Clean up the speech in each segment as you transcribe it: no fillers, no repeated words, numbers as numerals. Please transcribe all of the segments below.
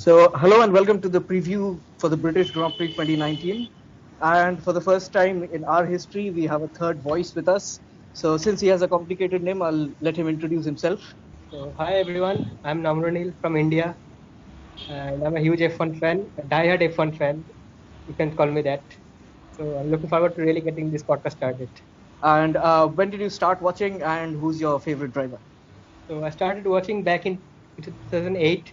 So, hello and welcome to the preview for the British Grand Prix 2019. And for the first time in our history, we have a third voice with us. So, since he has a complicated name, I'll let him introduce himself. So, hi everyone, I'm Namranil from India, and I'm a huge F1 fan, a diehard F1 fan. You can call me that. So, I'm looking forward to really getting this podcast started. And when did you start watching, and who's your favorite driver? So, I started watching back in 2008,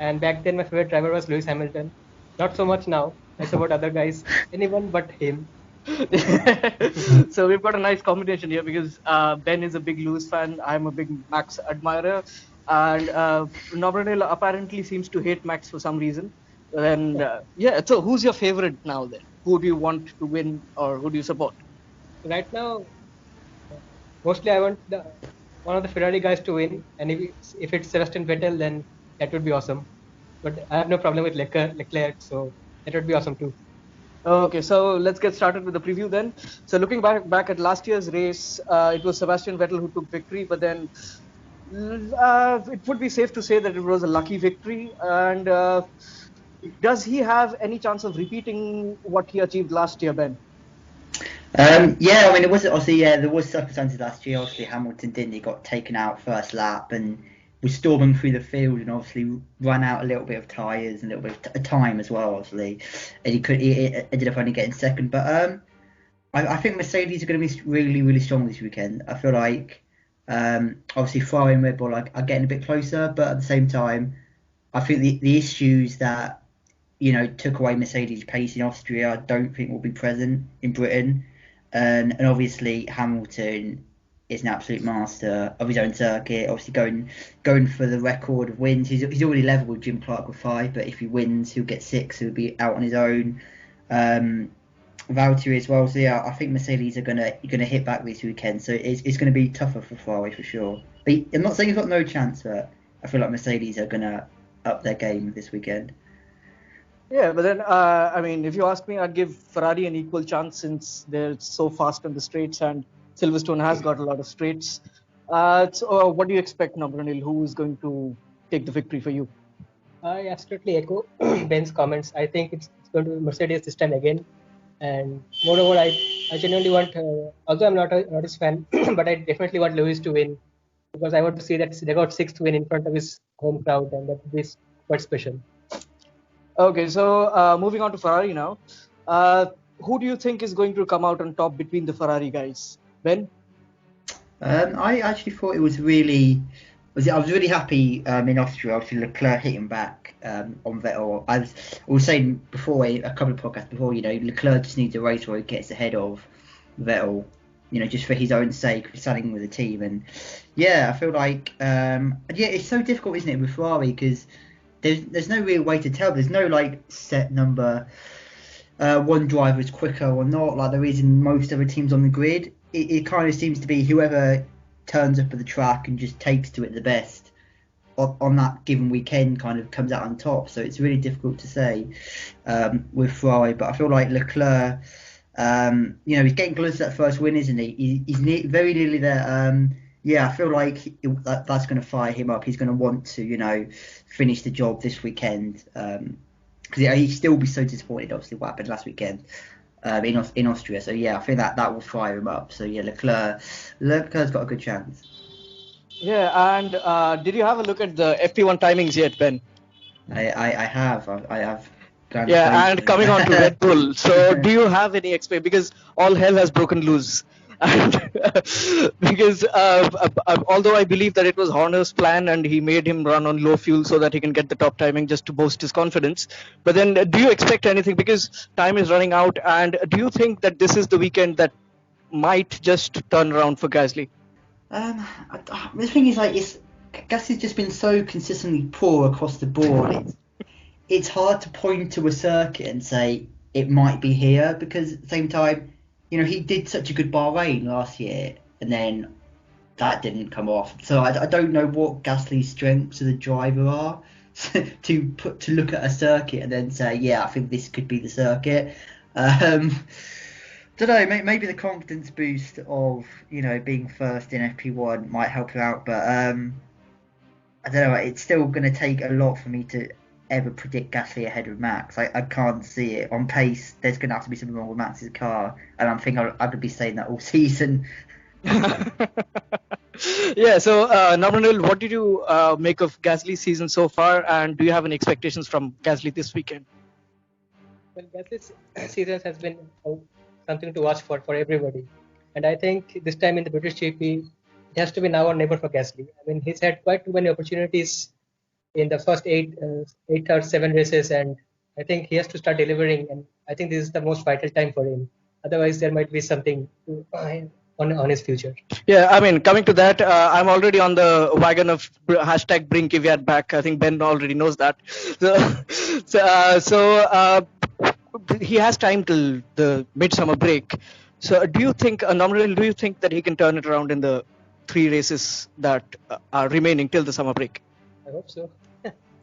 and back then my favorite driver was Lewis Hamilton. Not so much now. I support other guys, anyone but him. So, we've got a nice combination here because Ben is a big Lewis fan, I'm a big Max admirer, and Nobranil apparently seems to hate Max for some reason. And yeah, so who's your favorite now then? Who do you want to win or who do you support? Right now, mostly I want one of the Ferrari guys to win, and if it's Sebastian Vettel, then that would be awesome. But I have no problem with Leclerc, so that would be awesome too. Okay, so let's get started with the preview then. So looking back at last year's race, it was Sebastian Vettel who took victory, but then it would be safe to say that it was a lucky victory. And does he have any chance of repeating what he achieved last year, Ben? Yeah, I mean, it was obviously there was circumstances last year. Obviously, Hamilton didn't. He got taken out first lap and was storming through the field and obviously ran out a little bit of tyres and a little bit of time as well. Obviously, and he ended up only getting second. But I think Mercedes are going to be really, really strong this weekend. I feel like obviously Ferrari and Red Bull are getting a bit closer, but at the same time, I think the issues that took away Mercedes' pace in Austria, I don't think will be present in Britain. And obviously Hamilton is an absolute master of his own circuit. Obviously going for the record of wins. He's already level with Jim Clark with 5, but if he wins, he'll get 6. He'll be out on his own. Valtteri as well. So yeah, I think Mercedes are gonna hit back this weekend. So it's going to be tougher for Ferrari for sure. But I'm not saying he's got no chance, but I feel like Mercedes are gonna up their game this weekend. Yeah, but then, I mean, if you ask me, I'd give Ferrari an equal chance since they're so fast on the straights and Silverstone has got a lot of straights. So, what do you expect, Nobranil? Who is going to take the victory for you? I absolutely echo Ben's comments. I think it's going to be Mercedes this time again. And moreover, I genuinely want, although I'm not his fan, but I definitely want Lewis to win because I want to see that they got 6th win in front of his home crowd, and that would be quite special. Okay, so moving on to Ferrari now. Who do you think is going to come out on top between the Ferrari guys? Ben? I actually thought it was really. I was really happy in Austria. Obviously, Leclerc hitting back on Vettel. I was saying before a couple of podcasts before. Leclerc just needs a race where he gets ahead of Vettel. Just for his own sake, for standing with the team. And yeah, I feel like it's so difficult, isn't it, with Ferrari because there's no real way to tell. There's no set number. One driver is quicker or not, like there is in most other teams on the grid. It kind of seems to be whoever turns up at the track and just takes to it the best on that given weekend kind of comes out on top. So it's really difficult to say with Ferrari. But I feel like Leclerc, he's getting close to that first win, isn't he? He's very nearly there. Yeah, I feel like that's going to fire him up. He's going to want to, finish the job this weekend. Because he'd still be so disappointed, obviously, what happened last weekend in Austria. So yeah, I think that will fire him up. So yeah, Leclerc's got a good chance. Yeah, and did you have a look at the FP1 timings yet, Ben? I have. Yeah, and coming on to Red Bull. So do you have any expect? Because all hell has broken loose. And because although I believe that it was Horner's plan and he made him run on low fuel so that he can get the top timing just to boost his confidence, but then do you expect anything because time is running out, and do you think that this is the weekend that might just turn around for Gasly? The thing is, Gasly's just been so consistently poor across the board. It's hard to point to a circuit and say it might be here because at the same time, he did such a good Bahrain last year, and then that didn't come off. So I don't know what Gasly's strengths as a driver are to look at a circuit and then say, yeah, I think this could be the circuit. Don't know. Maybe the confidence boost of being first in FP1 might help him out, but I don't know. It's still going to take a lot for me to ever predict Gasly ahead of Max. I can't see it. On pace, there's going to have to be something wrong with Max's car, and I'm going to be saying that all season. Yeah, so Namanil, what did you make of Gasly's season so far, and do you have any expectations from Gasly this weekend? Well, Gasly's season has been something to watch for everybody. And I think this time in the British GP, it has to be now or never for Gasly. I mean, he's had quite too many opportunities in the first eight or seven races, and I think he has to start delivering. And I think this is the most vital time for him. Otherwise, there might be something on his future. Yeah, I mean, coming to that, I'm already on the wagon of hashtag bring Kvyat back. I think Ben already knows that. So he has time till the midsummer break. So do you think, Nominal, do you think that he can turn it around in the 3 races that are remaining till the summer break? I hope so.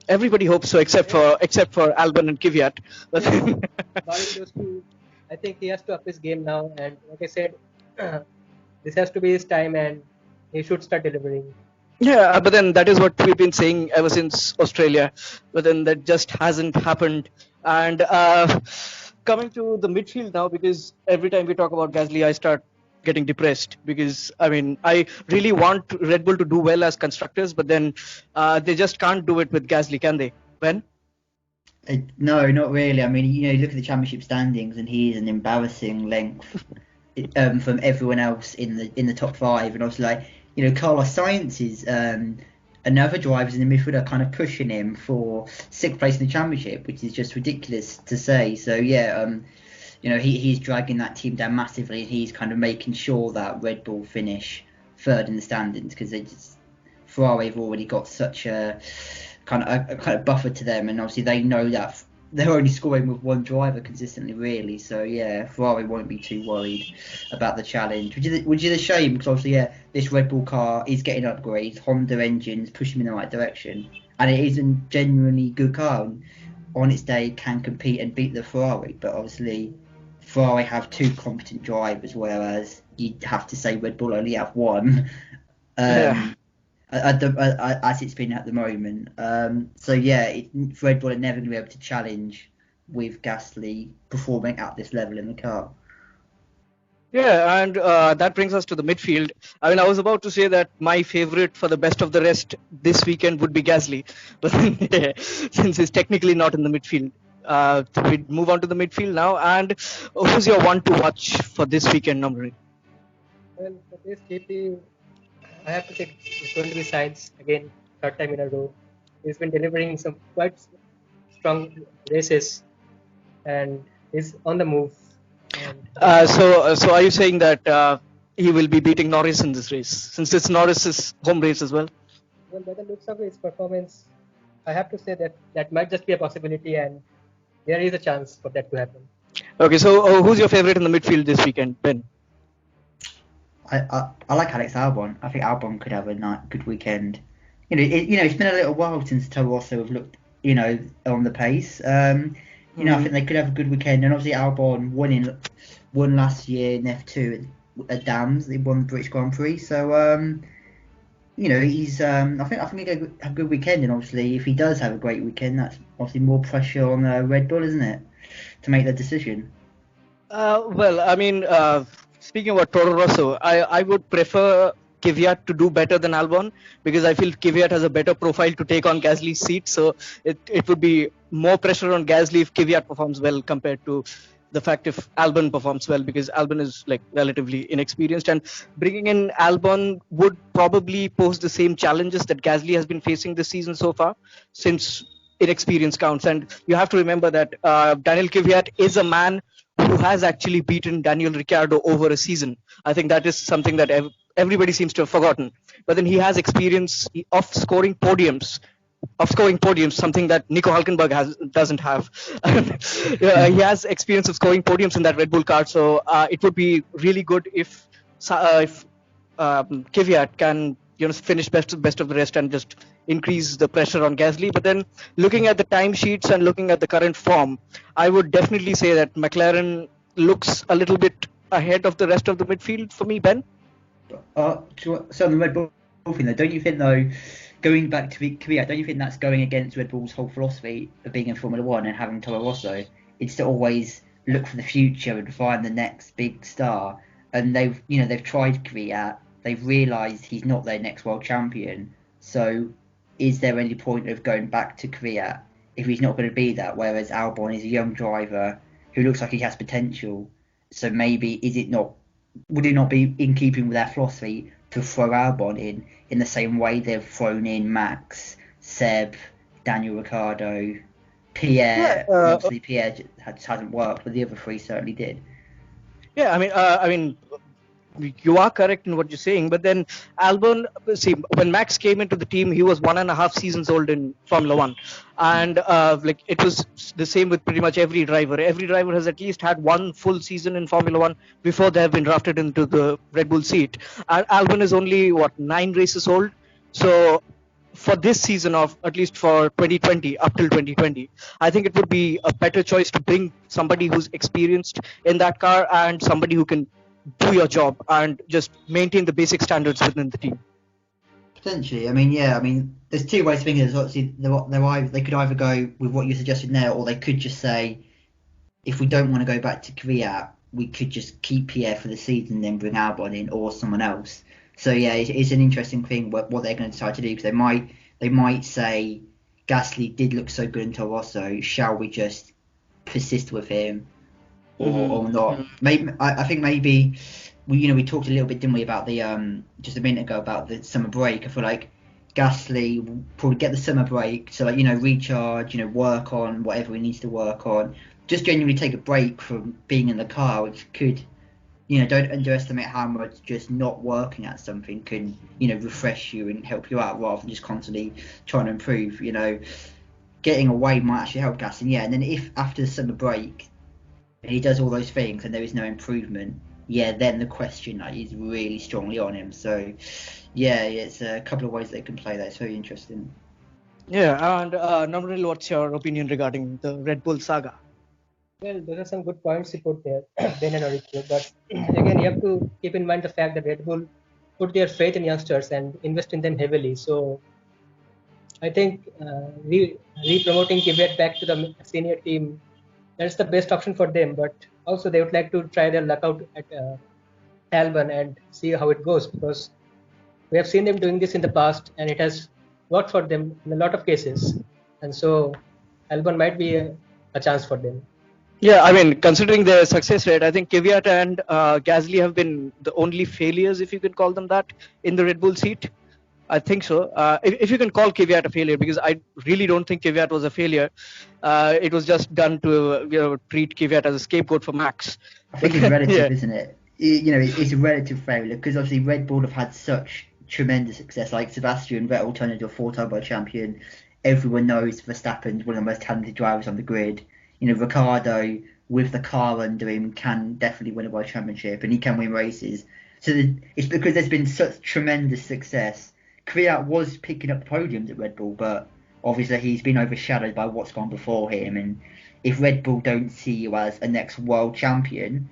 Everybody hopes so, except for Albon and Kvyat. Barring those two, I think he has to up his game now. And like I said, this has to be his time, and he should start delivering. Yeah, but then that is what we've been saying ever since Australia. But then that just hasn't happened. And coming to the midfield now, because every time we talk about Gasly, I start getting depressed because I mean I really want Red Bull to do well as constructors, but then they just can't do it with Gasly, can they? Ben? No, not really. I mean, you look at the championship standings, and he is an embarrassing length from everyone else in the top 5, and also Carlos Sainz is another drivers in the midfield are kind of pushing him for 6th place in the championship, which is just ridiculous to say. So yeah, he's dragging that team down massively, and he's kind of making sure that Red Bull finish 3rd in the standings, because Ferrari have already got such a kind of buffer to them, and obviously they know that they're only scoring with one driver consistently, really. So yeah, Ferrari won't be too worried about the challenge, which is a shame, because obviously this Red Bull car is getting upgrades, Honda engines push them in the right direction, and it is a genuinely good car, and on its day can compete and beat the Ferrari. But obviously Ferrari have 2 competent drivers, whereas you'd have to say Red Bull only have 1. As it's been at the moment. So yeah, Red Bull are never going to be able to challenge with Gasly performing at this level in the car. Yeah, and that brings us to the midfield. I mean, I was about to say that my favorite for the best of the rest this weekend would be Gasly, but since he's technically not in the midfield, we move on to the midfield now. And who's your one to watch for this weekend, Number? Well, for this GP, I have to say it's going to be Sainz again, 3rd time in a row. He's been delivering some quite strong races, and he's on the move. So are you saying that he will be beating Norris in this race, since it's Norris's home race as well? Well, by the looks of his performance, I have to say that might just be a possibility, and there is a chance for that to happen. Okay, so who's your favorite in the midfield this weekend, Ben? I like Alex Albon. I think Albon could have a good weekend. It's been a little while since Toro Rosso have looked, on the pace. I think they could have a good weekend. And obviously Albon won last year in F2 at Dams. They won the British Grand Prix. So he's I think he could have a good weekend. And obviously if he does have a great weekend, that's obviously more pressure on Red Bull, isn't it, to make the decision? Well, I mean. Speaking about Toro Rosso, I would prefer Kvyat to do better than Albon, because I feel Kvyat has a better profile to take on Gasly's seat. So it would be more pressure on Gasly if Kvyat performs well compared to the fact if Albon performs well, because Albon is relatively inexperienced, and bringing in Albon would probably pose the same challenges that Gasly has been facing this season so far, since inexperience counts. And you have to remember that Daniel Kvyat is a man who has actually beaten Daniel Ricciardo over a season. I think that is something that everybody seems to have forgotten. But then he has experience of scoring podiums, something that Nico Hülkenberg doesn't have. He has experience of scoring podiums in that Red Bull car, so it would be really good if Kvyat can finish best of the rest and just increase the pressure on Gasly. But then looking at the timesheets and looking at the current form, I would definitely say that McLaren looks a little bit ahead of the rest of the midfield for me, Ben. So on the Red Bull thing, though, don't you think though, going back to Kvyat, don't you think that's going against Red Bull's whole philosophy of being in Formula One and having Toro Rosso? It's to always look for the future and find the next big star. And they've tried Kvyat. They've realised he's not their next world champion. So, is there any point of going back to Kvyat if he's not going to be that? Whereas Albon is a young driver who looks like he has potential. So maybe would it not be in keeping with their philosophy to throw Albon in the same way they've thrown in Max, Seb, Daniel Ricciardo, Pierre? Obviously, Pierre hasn't worked, but the other three certainly did. Yeah, I mean, you are correct in what you're saying, but then Albon, see, when Max came into the team, he was 1.5 seasons old in Formula One, and it was the same with pretty much every driver. Every driver has at least had one full season in Formula One before they have been drafted into the Red Bull seat. And Albon is only 9 races old, so for this season of at least for 2020 up till 2020, I think it would be a better choice to bring somebody who's experienced in that car and somebody who can do your job and just maintain the basic standards within the team. Potentially, I mean, there's two ways of thinking. There's obviously they could either go with what you suggested now, or they could just say, if we don't want to go back to Kvyat, we could just keep Pierre for the season and then bring Albon in or someone else. So yeah, it's an interesting thing what they're going to decide to do, because they might say Gasly did look so good in Toro Rosso, shall we just persist with him or not? Maybe I think maybe we talked a little bit, didn't we, about the just a minute ago about the summer break. I feel like Gasly will probably get the summer break, so recharge, work on whatever he needs to work on, just genuinely take a break from being in the car, which could, don't underestimate how much just not working at something can, refresh you and help you out rather than just constantly trying to improve. Getting away might actually help Gasly. Yeah, and then if after the summer break he does all those things and there is no improvement, then the question is really strongly on him. So yeah, it's a couple of ways they can play that. It's very interesting. Yeah, and Nominal, what's your opinion regarding the Red Bull saga? Well, those are some good points you put there, Ben and ARITRA. But again, you have to keep in mind the fact that Red Bull put their faith in youngsters and invest in them heavily. So I think re-promoting Kvyat back to the senior team, that's the best option for them. But also they would like to try their luck out at Albon and see how it goes, because we have seen them doing this in the past and it has worked for them in a lot of cases. And so Albon might be a chance for them. Yeah, I mean, considering their success rate, I think Kvyat and Gasly have been the only failures, if you can call them that, in the Red Bull seat. I think so. If you can call Kvyat a failure, because I really don't think Kvyat was a failure. It was just done to treat Kvyat as a scapegoat for Max. I think it's relative, isn't it? It's a relative failure, because obviously Red Bull have had such tremendous success. Like Sebastian Vettel turned into a 4-time world champion. Everyone knows Verstappen's one of the most talented drivers on the grid. Ricciardo, with the car under him, can definitely win a world championship, and he can win races. So it's because there's been such tremendous success. Kvyat was picking up podiums at Red Bull, but obviously he's been overshadowed by what's gone before him. And if Red Bull don't see you as a next world champion,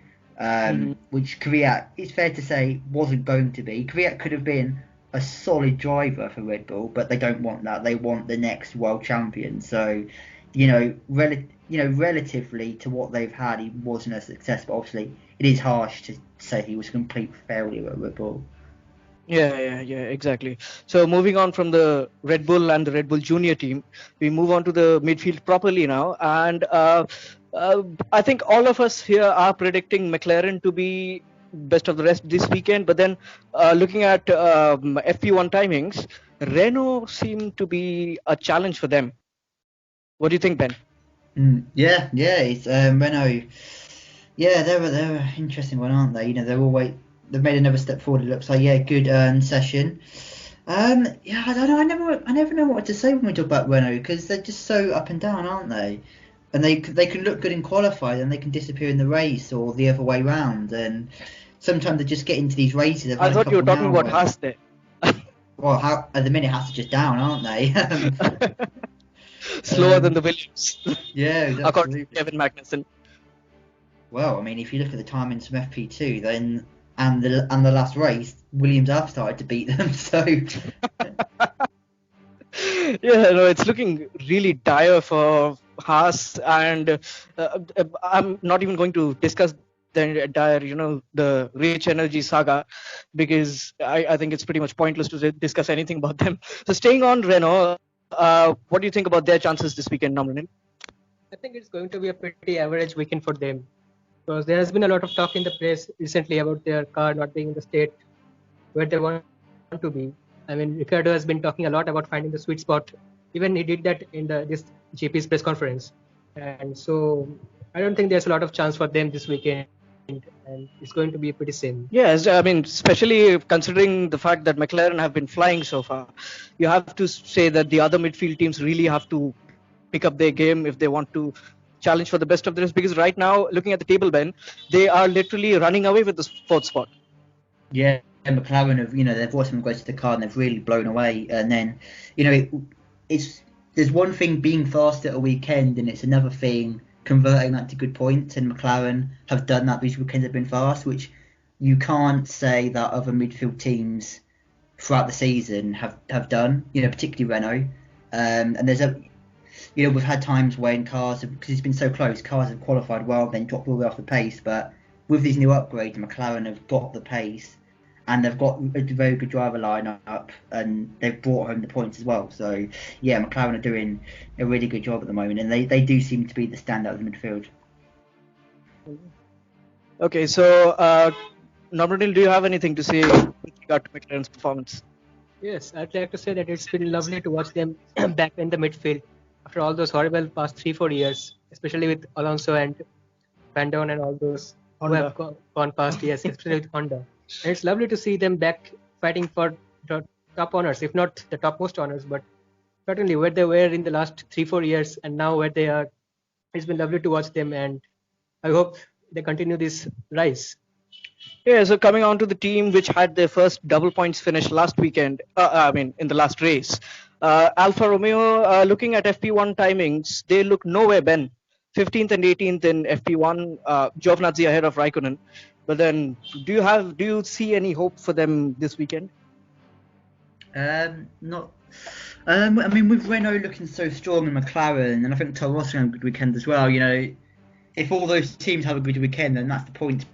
which Kvyat, it's fair to say, wasn't going to be. Kvyat could have been a solid driver for Red Bull, but they don't want that. They want the next world champion. So, relatively to what they've had, he wasn't a success. But obviously, it is harsh to say he was a complete failure at Red Bull. Yeah, exactly. So moving on from the Red Bull and the Red Bull Junior team, we move on to the midfield properly now. And I think all of us here are predicting McLaren to be best of the rest this weekend. But then looking at FP1 timings, Renault seemed to be a challenge for them. What do you think, Ben? Yeah, it's Renault. Yeah, they're an interesting one, aren't they? They've made another step forward. It looks like, good session. I don't know. I never know what to say when we talk about Renault, because they're just so up and down, aren't they? And they can look good in qualified, and they can disappear in the race, or the other way round. And sometimes they just get into these races. I thought you were talking about Haas there. Well, at the minute Haas are just down, aren't they? Slower than the Williams. Yeah, according to Kevin Magnussen. Well, I mean, if you look at the timings from FP2, then and the last race, Williams have started to beat them. So Yeah, no, it's looking really dire for Haas, and I'm not even going to discuss the entire, the Rich Energy saga, because I think it's pretty much pointless to discuss anything about them. So staying on Renault, what do you think about their chances this weekend, Namran? I think it's going to be a pretty average weekend for them because there has been a lot of talk in the press recently about their car not being in the state where they want to be. I mean, Ricardo has been talking a lot about finding the sweet spot. Even he did that in this GP's press conference. And so I don't think there's a lot of chance for them this weekend, and it's going to be pretty same. Yes, I mean, especially considering the fact that McLaren have been flying so far, you have to say that the other midfield teams really have to pick up their game if they want to challenge for the best of the rest. Because right now, looking at the table, Ben, they are literally running away with the fourth spot. Yeah, and McLaren have, they've watched them go to the car and they've really blown away. And then, it's there's one thing being fast at a weekend, and it's another thing converting that to good points. And McLaren have done that. These weekends have been fast, which you can't say that other midfield teams throughout the season have done. Particularly Renault. And there's we've had times when cars, because it's been so close, cars have qualified well, then dropped all the way off the pace. But with these new upgrades, McLaren have got the pace, and they've got a very good driver lineup, and they've brought home the points as well. So yeah, McLaren are doing a really good job at the moment, and they do seem to be the standout of the midfield. Okay, so Nobradil, do you have anything to say with regard to McLaren's performance? Yes, I'd like to say that it's been lovely to watch them back in the midfield after all those horrible past 3-4 years, especially with Alonso and Van Dorn and all those who have gone past, yes, especially with Honda. And it's lovely to see them back fighting for the top honors, if not the topmost honors, but certainly where they were in the last 3-4 years and now where they are. It's been lovely to watch them, and I hope they continue this rise. Yeah, so coming on to the team which had their first double points finish last weekend, in the last race, Alfa Romeo, looking at FP1 timings, they look nowhere, Ben. 15th and 18th in FP1, Giovinazzi ahead of Raikkonen. But then, do you see any hope for them this weekend? Not. I mean, with Renault looking so strong and McLaren, and I think Toro Rosso had a good weekend as well. If all those teams have a good weekend, then that's the point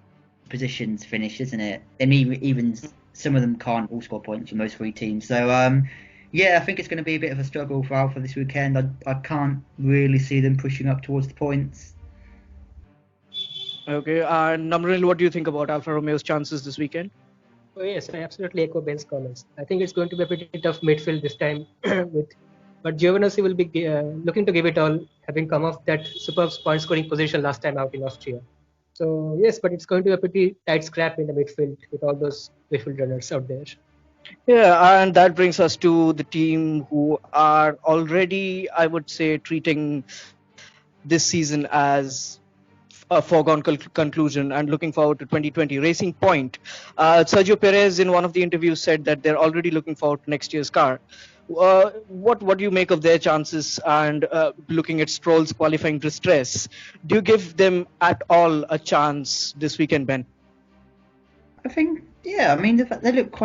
positions finish, isn't it? And even some of them can't all score points from those three teams. So yeah, I think it's going to be a bit of a struggle for Alfa this weekend. I can't really see them pushing up towards the points. Okay, and Namril, what do you think about Alfa Romeo's chances this weekend? Oh yes, I absolutely echo Ben's comments. I think it's going to be a pretty tough midfield this time, but Giovinazzi will be looking to give it all, having come off that superb point scoring position last time out in Austria. So yes, but it's going to be a pretty tight scrap in the midfield with all those midfield runners out there. Yeah, and that brings us to the team who are already, I would say, treating this season as a foregone conclusion and looking forward to 2020. Racing Point. Sergio Perez in one of the interviews said that they're already looking forward to next year's car. What do you make of their chances? And looking at Stroll's qualifying distress, do you give them at all a chance this weekend, Ben? I think, yeah. I mean, they look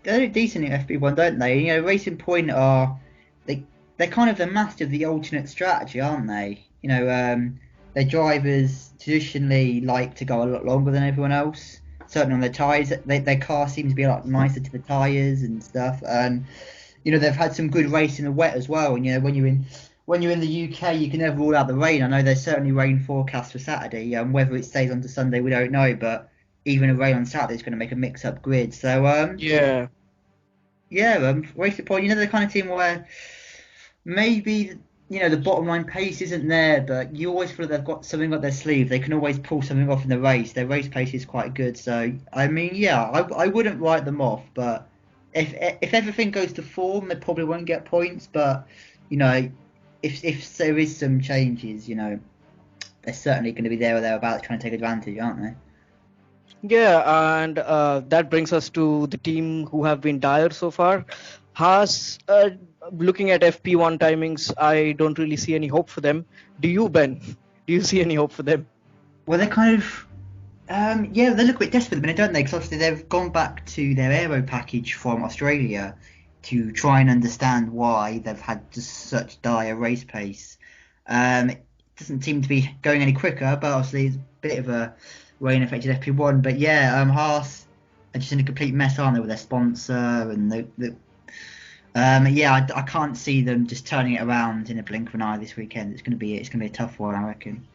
decent in FP1, don't they? Racing Point they're kind of the master of the alternate strategy, aren't they? Their drivers traditionally like to go a lot longer than everyone else. Certainly on their tyres, their car seems to be a lot nicer to the tyres and stuff. And they've had some good race in the wet as well. And when you're in the UK, you can never rule out the rain. I know there's certainly rain forecast for Saturday. Whether it stays on to Sunday, we don't know. But even a rain on Saturday is going to make a mix-up grid. So yeah, Racing Point. They're the kind of team where maybe the bottom line pace isn't there, but you always feel they've got something up their sleeve. They can always pull something off in the race. Their race pace is quite good. So I mean, yeah, I wouldn't write them off, but if everything goes to form, they probably won't get points. But if there is some changes, they're certainly going to be there or thereabouts trying to take advantage, aren't they? Yeah, and that brings us to the team who have been dire so far. Haas, looking at FP1 timings, I don't really see any hope for them. Do you, Ben? Do you see any hope for them? Well, they're kind of, they look a bit desperate at the minute, don't they? Because obviously they've gone back to their aero package from Australia. to try and understand why they've had just such dire race pace. It doesn't seem to be going any quicker, but obviously it's a bit of a rain affected FP1. But yeah, Haas are just in a complete mess, aren't they, with their sponsor and I can't see them just turning it around in a blink of an eye this weekend. It's gonna be a tough one, I reckon.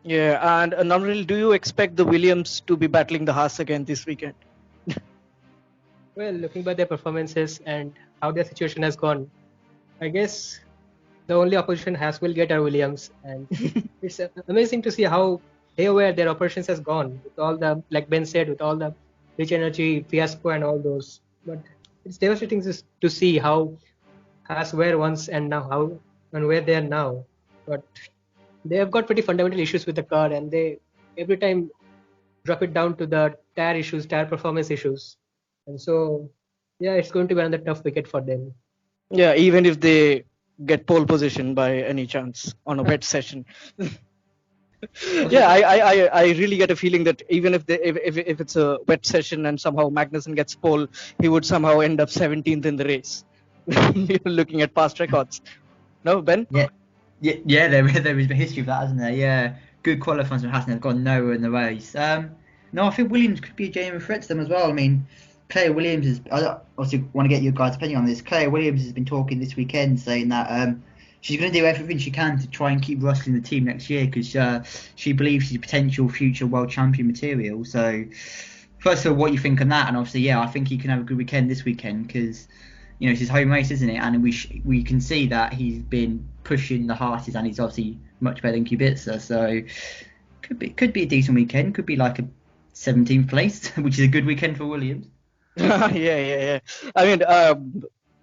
Yeah, and Namril, do you expect the Williams to be battling the Haas again this weekend? Well, looking by their performances and how their situation has gone, I guess the only opposition Haas will get are Williams, and it's amazing to see how haywire their operations has gone with all the, like Ben said, with all the rich energy fiasco and all those. But it's devastating to see how Haas were once and now how and where they are now. But they have got pretty fundamental issues with the car, and they every time drop it down to the tire performance issues, and so yeah, it's going to be another tough wicket for them. Yeah, even if they get pole position by any chance on a wet session. Yeah, I really get a feeling that even if it's a wet session and somehow Magnussen gets pole, he would somehow end up 17th in the race. Looking at past records. No, Ben? Yeah, there is a history of that, hasn't there? Yeah, good qualifying from Haas, they've gone nowhere in the race. No, I think Williams could be a genuine threat to them as well. I mean, Claire Williams is. I also want to get your guys' opinion on this. Claire Williams has been talking this weekend, saying that she's going to do everything she can to try and keep Russell in the team next year because she believes she's a potential future world champion material. So, first of all, what you think on that? And obviously, yeah, I think he can have a good weekend this weekend because it's his home race, isn't it? And we can see that he's been pushing the hardest, and he's obviously much better than Kubica. So, could be a decent weekend. Could be like a 17th place, which is a good weekend for Williams. Yeah. I mean,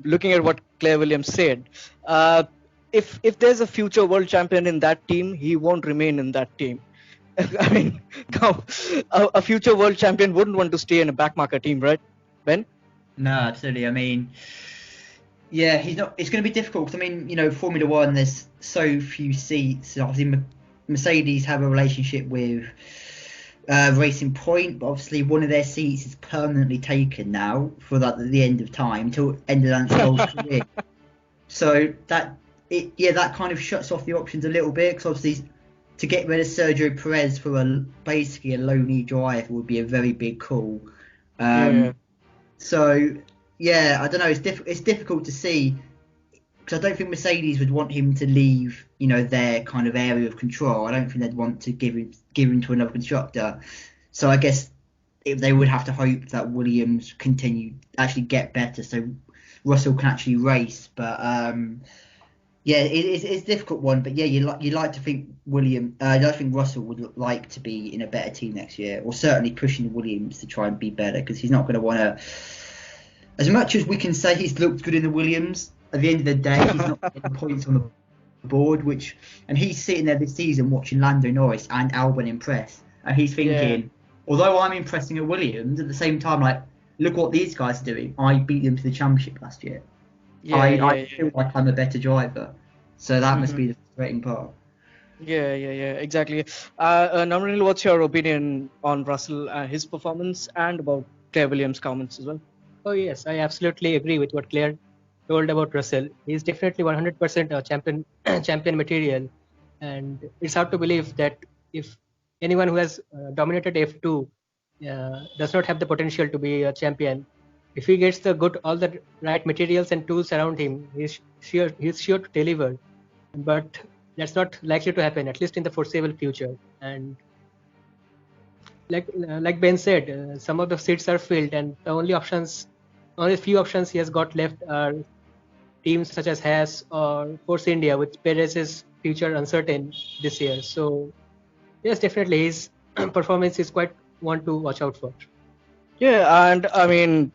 looking at what Claire Williams said, if there's a future world champion in that team, he won't remain in that team. I mean, a future world champion wouldn't want to stay in a backmarker team, right, Ben? No, absolutely. I mean, yeah, he's not. It's going to be difficult because I mean, Formula One, there's so few seats. Obviously, Mercedes have a relationship with Racing Point, but obviously one of their seats is permanently taken now for the end of time till end of Lance Stroll's career. So that kind of shuts off the options a little bit because obviously to get rid of Sergio Perez for basically a low-knee driver would be a very big call. So yeah, I don't know. It's difficult to see because I don't think Mercedes would want him to leave, their kind of area of control. I don't think they'd want to give him to another constructor. So I guess they would have to hope that Williams actually get better, so Russell can actually race. But it's a difficult one. But yeah, you like to think I don't think Russell would like to be in a better team next year, or certainly pushing Williams to try and be better because he's not going to want to. As much as we can say he's looked good in the Williams, at the end of the day, he's not getting points on the board, and he's sitting there this season watching Lando Norris and Albon impress, and he's thinking, although I'm impressing at Williams, at the same time, like, look what these guys are doing. I beat them to the championship last year. I feel like I'm a better driver, so that must be the frustrating part. Yeah, exactly. Namril, what's your opinion on Russell, his performance, and about Claire Williams' comments as well? Oh yes, I absolutely agree with what Claire told about Russell. He's definitely 100% a champion material, and it's hard to believe that if anyone who has dominated F2 does not have the potential to be a champion, if he gets all the right materials and tools around him, he's sure to deliver. But that's not likely to happen, at least in the foreseeable future. And like Ben said, some of the seats are filled, and the only few options he has got left are teams such as Haas or Force India, with Perez's future uncertain this year. So, yes, definitely his performance is quite one to watch out for. Yeah, and I mean,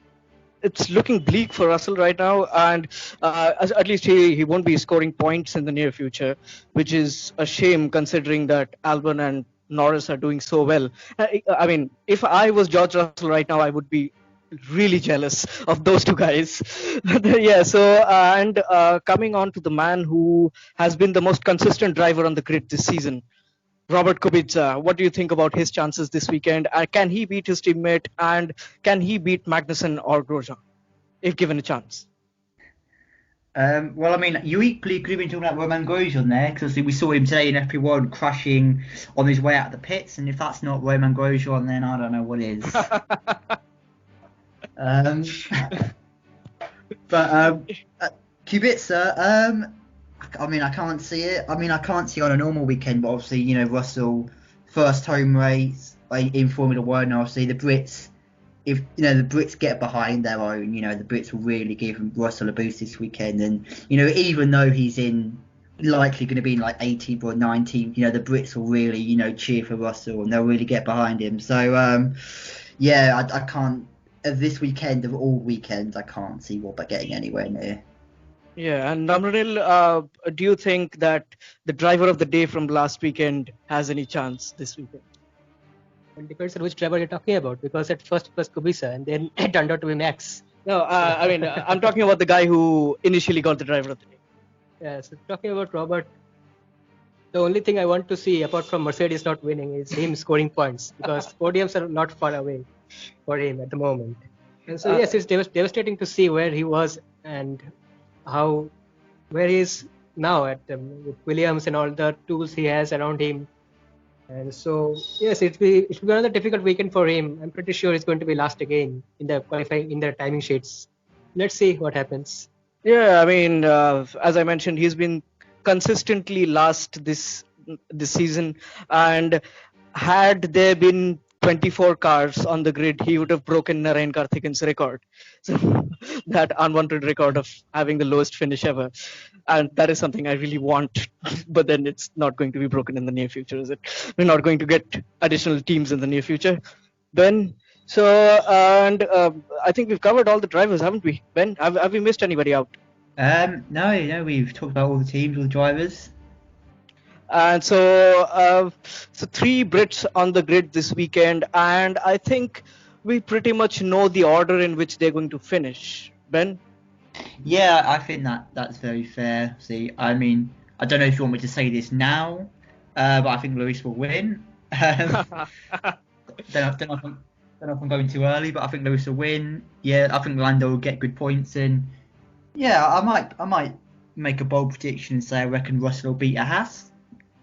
it's looking bleak for Russell right now, and at least he won't be scoring points in the near future, which is a shame considering that Albon and Norris are doing so well. I mean, if I was George Russell right now, I would be really jealous of those two guys. Yeah, so coming on to the man who has been the most consistent driver on the grid this season, Robert Kubica. What do you think about his chances this weekend? Can he beat his teammate, and can he beat Magnussen or Grosjean if given a chance? Well, I mean, you equally could have been talking about Roman Grosjean there, because we saw him today in FP1 crashing on his way out of the pits, and if that's not Roman Grosjean, then I don't know what is. Kubica, I mean, I can't see it. I mean, I can't see on a normal weekend, but obviously, you know, Russell, first home race in Formula One, obviously the Brits, if you know the Brits get behind their own, you know, the Brits will really give Russell a boost this weekend. And you know, even though he's likely going to be in like 18th or 19th, you know, the Brits will really, you know, cheer for Russell and they'll really get behind him. So yeah, I can't. This weekend of all weekends, I can't see Robert getting anywhere near. Yeah, and Namranil, do you think that the driver of the day from last weekend has any chance this weekend? It depends on which driver you're talking about, because at first it was Kubica and then it turned out to be Max. No, I mean, I'm talking about the guy who initially got the driver of the day. Yeah, so talking about Robert, the only thing I want to see apart from Mercedes not winning is him scoring points, because podiums are not far away for him at the moment. And so yes, it's devastating to see where he was and where he is now with Williams and all the tools he has around him. And so yes, it'll be another difficult weekend for him. I'm pretty sure it's going to be last again in the qualifying, in the timing sheets. Let's see what happens. Yeah, I mean, as I mentioned, he's been consistently last this season, and had there been 24 cars on the grid, he would have broken Narayan Karthikeyan's record. So that unwanted record of having the lowest finish ever. And that is something I really want, but then it's not going to be broken in the near future, is it? We're not going to get additional teams in the near future. Ben, so, and I think we've covered all the drivers, haven't we? Ben, have we missed anybody out? No, we've talked about all the teams, all the drivers. And so 3 Brits on the grid this weekend, and I think we pretty much know the order in which they're going to finish. Ben? Yeah, I think that's very fair. See, I mean, I don't know if you want me to say this now, but I think Lewis will win. Don't know if I'm going too early, but I think Lewis will win. Yeah, I think Lando will get good points in. Yeah, I might make a bold prediction and say I reckon Russell will beat a Haas.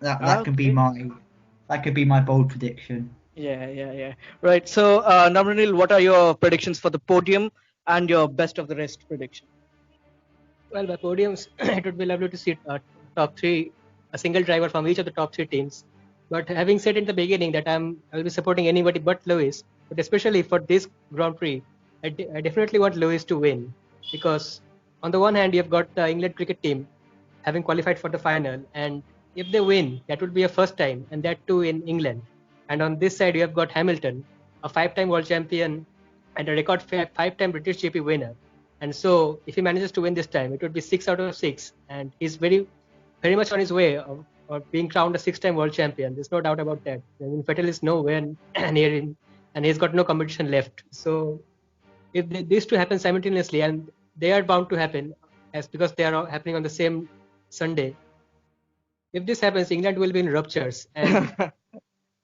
That could be my bold prediction. Yeah. Right. So, Namranil, what are your predictions for the podium and your best of the rest prediction? Well, by podiums, it would be lovely to see top 3, a single driver from each of the top 3 teams. But having said in the beginning that I'll be supporting anybody but Lewis, but especially for this Grand Prix, I definitely want Lewis to win, because on the one hand, you've got the England cricket team having qualified for the final, and if they win, that would be a first time, and that too in England. And on this side, you have got Hamilton, a 5-time world champion and a record 5-time British GP winner. And so, if he manages to win this time, it would be 6 out of 6, and he's very, very much on his way of being crowned a 6-time world champion. There's no doubt about that. I mean, Vettel is nowhere near him, and he's got no competition left. So, if these two happen simultaneously, and they are bound to happen, because they are happening on the same Sunday. If this happens, England will be in ruptures, and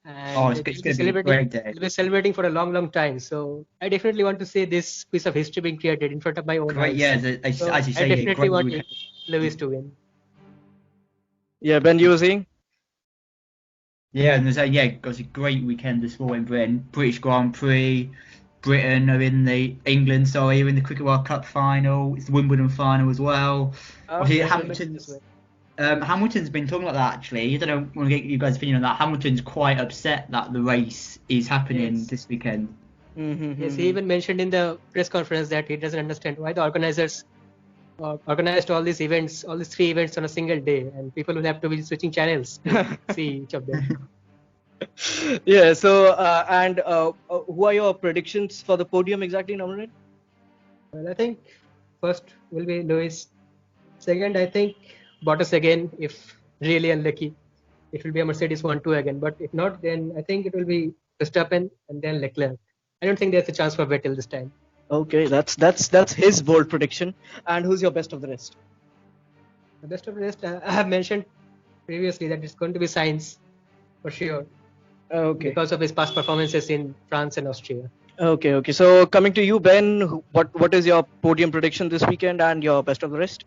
it's going to be a great day. We'll be celebrating for a long, long time. So I definitely want to see this piece of history being created in front of my own eyes. Yeah, as you say, I definitely want Lewis to win. Yeah, Ben, you were saying? Yeah, and it was a great weekend this morning, Britain. British Grand Prix. Britain are in the in the Cricket World Cup final. It's the Wimbledon final as well. Hamilton's been talking about that actually. I don't know, want to get you guys' opinion on that. Hamilton's quite upset that the race is happening this weekend. Mm-hmm. Yes, he even mentioned in the press conference that he doesn't understand why the organizers organized all these 3 events on a single day, and people will have to be switching channels to see each of them. Yeah, so who are your predictions for the podium exactly, Namran? Well, I think first will be Lewis. Second, I think Bottas again. If really unlucky, it will be a Mercedes 1-2 again. But if not, then I think it will be Verstappen and then Leclerc. I don't think there's a chance for Vettel this time. Okay, that's his bold prediction. And who's your best of the rest? The best of the rest, I have mentioned previously that it's going to be Sainz for sure. Okay. Because of his past performances in France and Austria. Okay. So coming to you, Ben, what is your podium prediction this weekend and your best of the rest?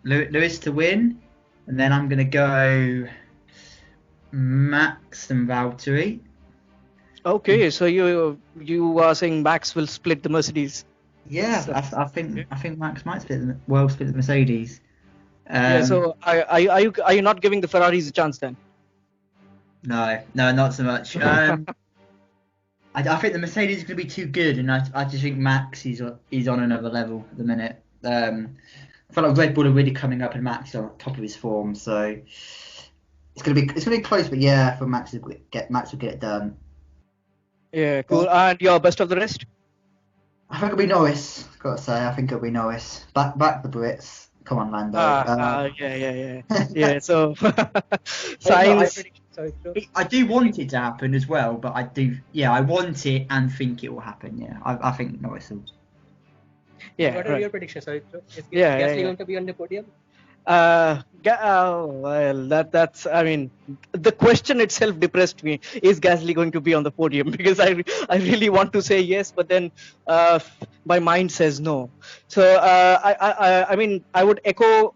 Lewis to win, and then I'm going to go Max and Valtteri. Okay, so you are saying Max will split the Mercedes. Yeah, so, I think Max might split the Mercedes. Yeah. So are you not giving the Ferraris a chance then? No, not so much. I think the Mercedes is going to be too good, and I just think Max is on another level at the minute. I feel like Red Bull are really coming up, and Max is on top of his form, so it's gonna be close. But yeah, for Max will get it done. Yeah, cool. And your best of the rest? I think it'll be Norris. Got to say, I think it'll be Norris. Back the Brits. Come on, Lando. Yeah. So, Sainz. I do want it to happen as well, but I do. Yeah, I want it and think it will happen. Yeah, I think Norris will. Yeah. What are your predictions? Sorry, is Gasly going to be on the podium? Well, that's. I mean, the question itself depressed me. Is Gasly going to be on the podium? Because I really want to say yes, but then my mind says no. So I mean, I would echo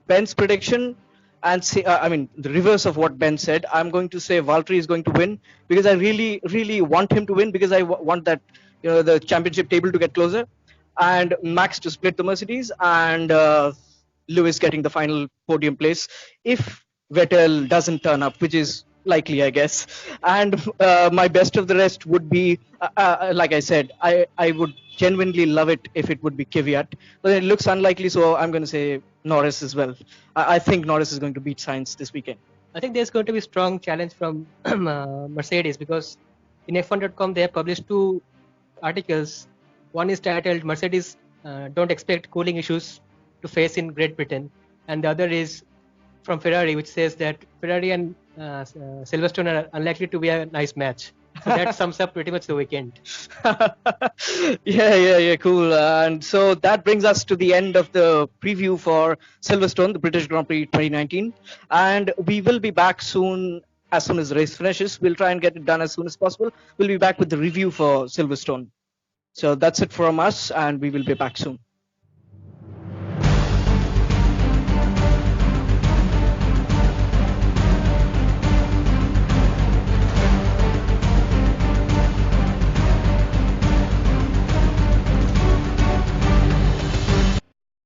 Ben's prediction and say, I mean, the reverse of what Ben said. I'm going to say Valtteri is going to win because I really want him to win because I want that the championship table to get closer, and Max to split the Mercedes, and Lewis getting the final podium place if Vettel doesn't turn up, which is likely, I guess. And my best of the rest would be, like I said, I would genuinely love it if it would be Kvyat, but it looks unlikely, so I'm going to say Norris as well. I think Norris is going to beat Sainz this weekend. I think there's going to be a strong challenge from Mercedes because in F1.com they have published 2 articles. One is titled Mercedes don't expect cooling issues to face in Great Britain, and the other is from Ferrari, which says that Ferrari and Silverstone are unlikely to be a nice match. So that sums up pretty much the weekend. Yeah, cool. And so that brings us to the end of the preview for Silverstone, the British Grand Prix 2019. And we will be back soon as the race finishes. We'll try and get it done as soon as possible. We'll be back with the review for Silverstone. So that's it from us, and we will be back soon.